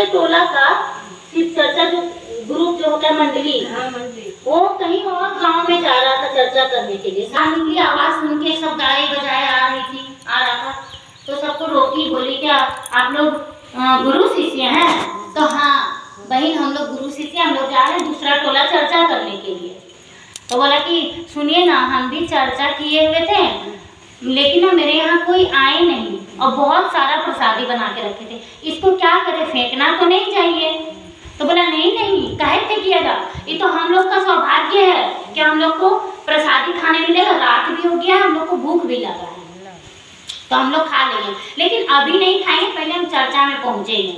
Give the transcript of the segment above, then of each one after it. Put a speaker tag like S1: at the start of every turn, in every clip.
S1: दूसरे टोला का सिर्फ चर्चा जो ग्रुप जो होता है मंडली, वो कहीं और गांव में जा रहा था चर्चा करने के लिए। सामने आवाज सुन के सब गाय बजाए आ रहा था, तो सबको रोकी, बोली क्या आप लोग गुरु शिष्य हैं? तो हाँ बहन हम लोग गुरु शिष्य, हम लोग जा रहे हैं दूसरा टोला चर्चा करने के लिए। तो बोला कि सुनिए ना, हम भी चर्चा किए हुए थे, लेकिन ना मेरे यहाँ कोई आए नहीं और बहुत सारा प्रसादी बना के रखे थे, इसको क्या करें, फेंकना तो नहीं चाहिए। तो बोला नहीं काहे फेंकिएगा, ये तो हम लोग का सौभाग्य है कि हम लोग को प्रसादी खाने मिलेगा, रात भी हो गया, हम लोग को भूख भी लगा है, तो हम लोग खा लेंगे, लेकिन अभी नहीं खाएंगे, पहले हम चर्चा में पहुंचेंगे।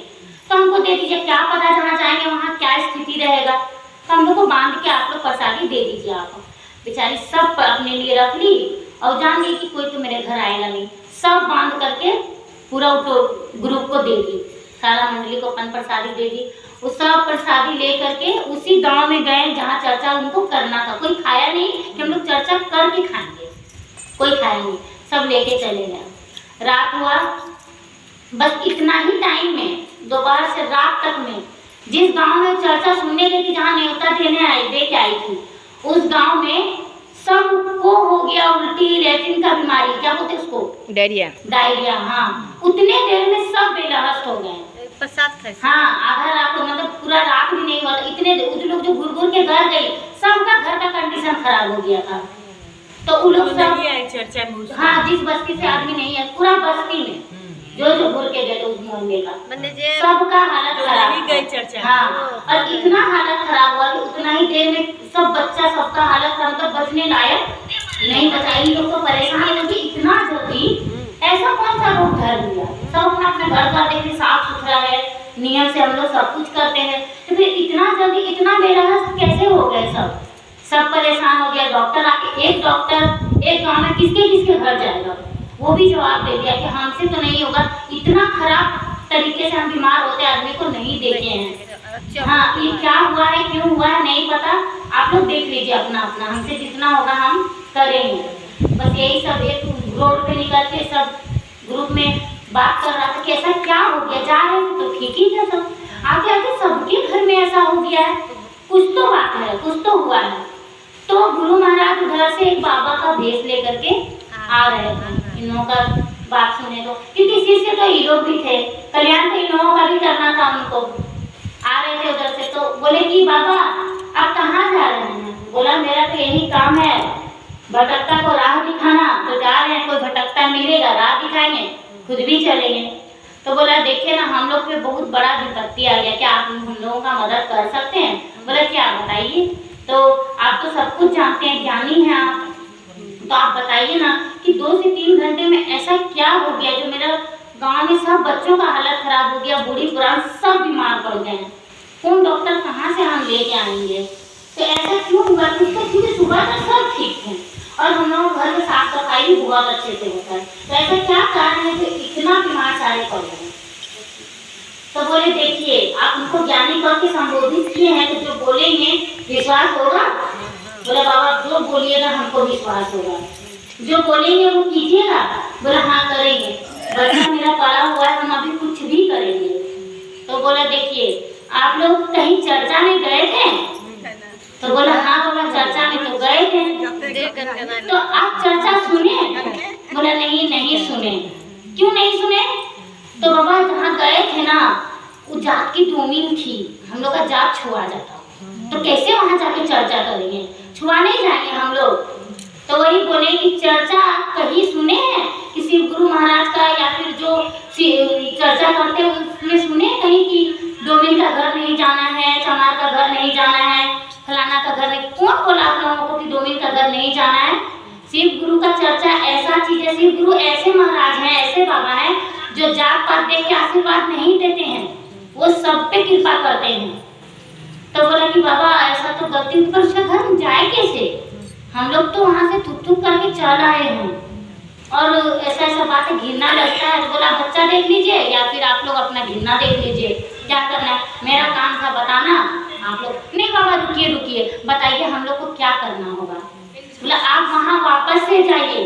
S1: तो हमको दे दीजिए, क्या पता जहाँ जाएंगे वहाँ क्या स्थिति रहेगा, तो हम लोग को बांध के आप लोग प्रसादी दे दीजिए। आप बेचारी सब अपने लिए रख ली और जान गई कि कोई तो मेरे घर आएगा नहीं, सब बांध करके पूरा ग्रुप को दे दी, सारा मंडली को अपन प्रसादी दे दी। वो सब प्रसादी ले करके उसी गांव में गए जहाँ चर्चा उनको करना था। कोई खाया नहीं कि हम लोग चर्चा करके खाएंगे, कोई खाया नहीं, सब लेके चले गए। रात हुआ, बस इतना ही टाइम में, दोपहर से रात तक में, जिस गांव में चर्चा सुनने गई थी, जहाँ न्योता दे के आई थी, उस गांव में सबको हो गया उल्टी, लेट्रिन का बीमारी, क्या बोलते उसको, डायरिया। हाँ, उतने देर में सब बेलहस्त हो गए। हाँ, आधा रात को, मतलब पूरा रात भी नहीं हुआ, इतने लोग जो घुर के घर गए, सबका घर का कंडीशन खराब हो गया था। तो उन लोग सब चर्चा में, हाँ, जिस बस्ती से आदमी नहीं है, पूरा बस्ती में जो घुर के गए उस मोहल्ले का, सबका हालत खराब। हाँ, और इतना हालत खराब हुआ कि उतना ही देर में सब बच्चा, सबका हालत खराब, मतलब बचने लायक नहीं बचा। इन लोग को परेशानी होगी, इतना जल्दी ऐसा कौन सा रोग धर लिया। सब अपना अपने घर देखिए साफ सुथरा है, नियम से हम लोग सब कुछ करते हैं, तो फिर इतना जल्दी इतना बेलहस्त कैसे हो गए। सब परेशान हो गया। डॉक्टर आके, एक डॉक्टर एक गांव में किसके घर जाएगा, वो भी जवाब दे दिया कि हमसे तो नहीं होगा, इतना खराब तरीके से हम बीमार होते आदमी को नहीं देखे हैं। हाँ, ये क्या हुआ है, क्यों हुआ है नहीं पता, आप लोग देख लीजिए अपना अपना, हमसे जितना होगा हम करेंगे। बस यही सब, एक रोड पे निकल के सब ग्रुप में बात कर रहा था कि ऐसा क्या हो गया, जा रहे थे तो ठीक ही था, सब आगे आगे सबके घर में ऐसा हो गया है, कुछ तो बात है, कुछ तो हुआ है। तो गुरु महाराज उधर से एक बाबा का भेष लेकर के आ रहे थे, इन लोगों का बात सुने तो, क्योंकि शिष्य तो ये लोग भी थे, कल्याण तो इन लोगों का भी करना था उनको। आ रहे थे उधर से, तो बोले कि बाबा आप कहाँ जा रहे हैं? बोला मेरा तो यही काम है, भटकता को राह दिखाना, तो जा रहे हैं, कोई भटकता मिलेगा राह दिखाएंगे, खुद भी चलेंगे। तो बोला देखिए ना, हम लोग पे बहुत बड़ा विपत्ति आ गया, क्या आप हम लोगों का मदद कर सकते हैं? बोला क्या, बताइए। तो आप तो सब कुछ जानते हैं, ज्ञानी हैं आप, तो आप बताइए ना कि 2 से 3 घंटे में ऐसा क्या हो गया जो मेरा गांव में सब बच्चों का हालत खराब हो गया, बूढ़ी पुरान सब बीमार पड़ गए हैं, कौन डॉक्टर कहाँ से हम लेके आएंगे? तो ऐसा क्यों हुआ? क्योंकि सुबह तक सब ठीक थे और हम लोग घर में साफ सफाई भी बहुत अच्छे से होता है, तो ऐसा क्या कारण है कि इतना बीमार सारे पड़ गए? तो बोले देखिए, आप उनको ज्ञानी कह के संबोधित किए हैं, तो जो बोलेंगे विश्वास होगा। बोला बाबा जो बोलिएगा हमको विश्वास होगा, जो बोलेंगे वो कीजिएगा। बोला हाँ करेंगे, बच्चा मेरा पड़ा हुआ है, हम अभी कुछ भी करेंगे। तो बोला देखिए आप लोग कहीं चर्चा में गए थे? तो बोला हाँ बाबा चर्चा में तो गए थे। तो आप चर्चा सुने? बोला नहीं सुने। क्यों नहीं सुने? तो बाबा जहाँ गए थे ना, वो जात की डोमिन थी, हम लोग का जात छुआ जाता, तो कैसे वहाँ जाके चर्चा करेंगे, छुआ नहीं जाएंगे हम लोग। तो वही बोले कि चर्चा कहीं सुने हैं किसी गुरु महाराज का, या फिर जो चर्चा करते हैं उसमें सुने कहीं कि डोमिन का घर नहीं जाना है, चमार का घर नहीं जाना है, फलाना का घर नहीं? कौन बोला आप लोगों को कि डोमिन का घर नहीं जाना है? शिव गुरु का चर्चा ऐसा चीज है, शिव गुरु ऐसे महाराज हैं, ऐसे बाबा हैं जो जात पात देख के आशीर्वाद नहीं देते हैं, वो सब पे कृपा करते हैं। तो बोला कि बाबा ऐसा तो गलती, पर उसका घर जाए कैसे? हम लोग तो वहाँ से थुक करके चल आए हैं और ऐसा बात है, घिरना लगता है। तो बोला बच्चा देख लीजिए या फिर आप लोग अपना घिरना देख लीजिए, क्या करना है, मेरा काम था बताना। आप लोग नहीं बाबा रुकिए बताइए हम लोग को क्या करना होगा। बोला आप वहाँ वापस से जाइए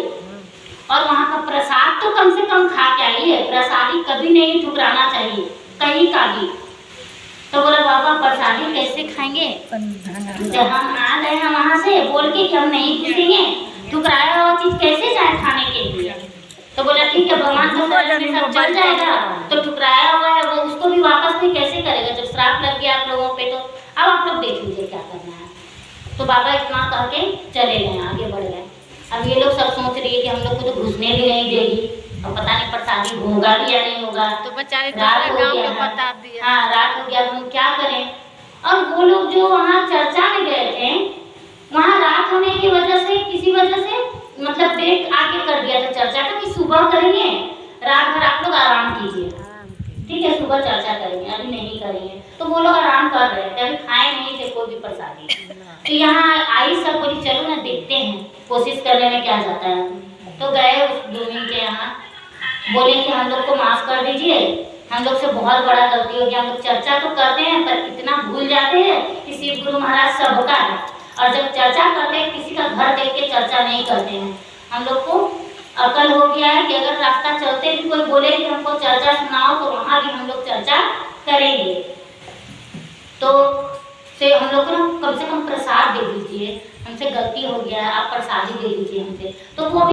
S1: और वहाँ का प्रसाद तो कम से कम खा के आइए, प्रसादी कभी नहीं ठुकराना चाहिए कहीं का भी। तो बोला बाबा प्रसादी कैसे खाएंगे, जब हम आ गए हैं वहाँ से बोल के कि हम नहीं पूछेंगे, ठुकराया हुआ चीज कैसे जाए खाने के लिए। तो बोला ठीक है, भगवान का शरण में सब चल जाएगा, तो ठुकराया हुआ है वो उसको भी वापस नहीं कैसे करेगा, जब श्राप लग गया आप लोगों पे। तो अब आप लोग देख लीजिए क्या करना है। तो बाबा इतना कह के चले गए, आगे बढ़ गए। अब ये लोग सब सोच रही है कि हम लोग को तो घुसने भी नहीं देगी, और पता नहीं प्रसादी होगा भी या नहीं होगा।
S2: तो बेचारे
S1: रात हो गया,
S2: बता दिया।
S1: हाँ रात हो गया, तो हम क्या करें। और वो लोग जो वहाँ चर्चा में गए थे, वहाँ रात होने की वजह से किसी वजह से मतलब डेट आगे कर दिया था चर्चा का कि सुबह करेंगे, रात भर आप लोग आराम कीजिए, ठीक है, सुबह चर्चा करेंगे, अभी नहीं करेंगे। तो वो लोग आराम कर रहे थे, अभी खाए नहीं थे कोई भी प्रसादी। तो यहाँ आई सब बोली चलो ना देखते हैं, कोशिश करने में क्या जाता है। तो गए उस डूमी के यहाँ, बोले कि हम लोग को माफ कर दीजिए, हम लोग से बहुत बड़ा गलती हो गया, हम लोग चर्चा तो करते हैं पर इतना भूल जाते हैं कि शिव गुरु महाराज सबका है, और जब चर्चा करते हैं किसी का घर देख के चर्चा नहीं करते हैं। हम लोग को अकल हो गया है कि अगर रास्ता चलते भी कोई बोले कि हमको चर्चा सुनाओ तो वहाँ भी हम लोग चर्चा करेंगे। तो से हम लोग को कम से कम प्रसाद दे दीजिए, हमसे गलती हो गया है, आप प्रसाद ही दे दीजिए हमसे। तो वो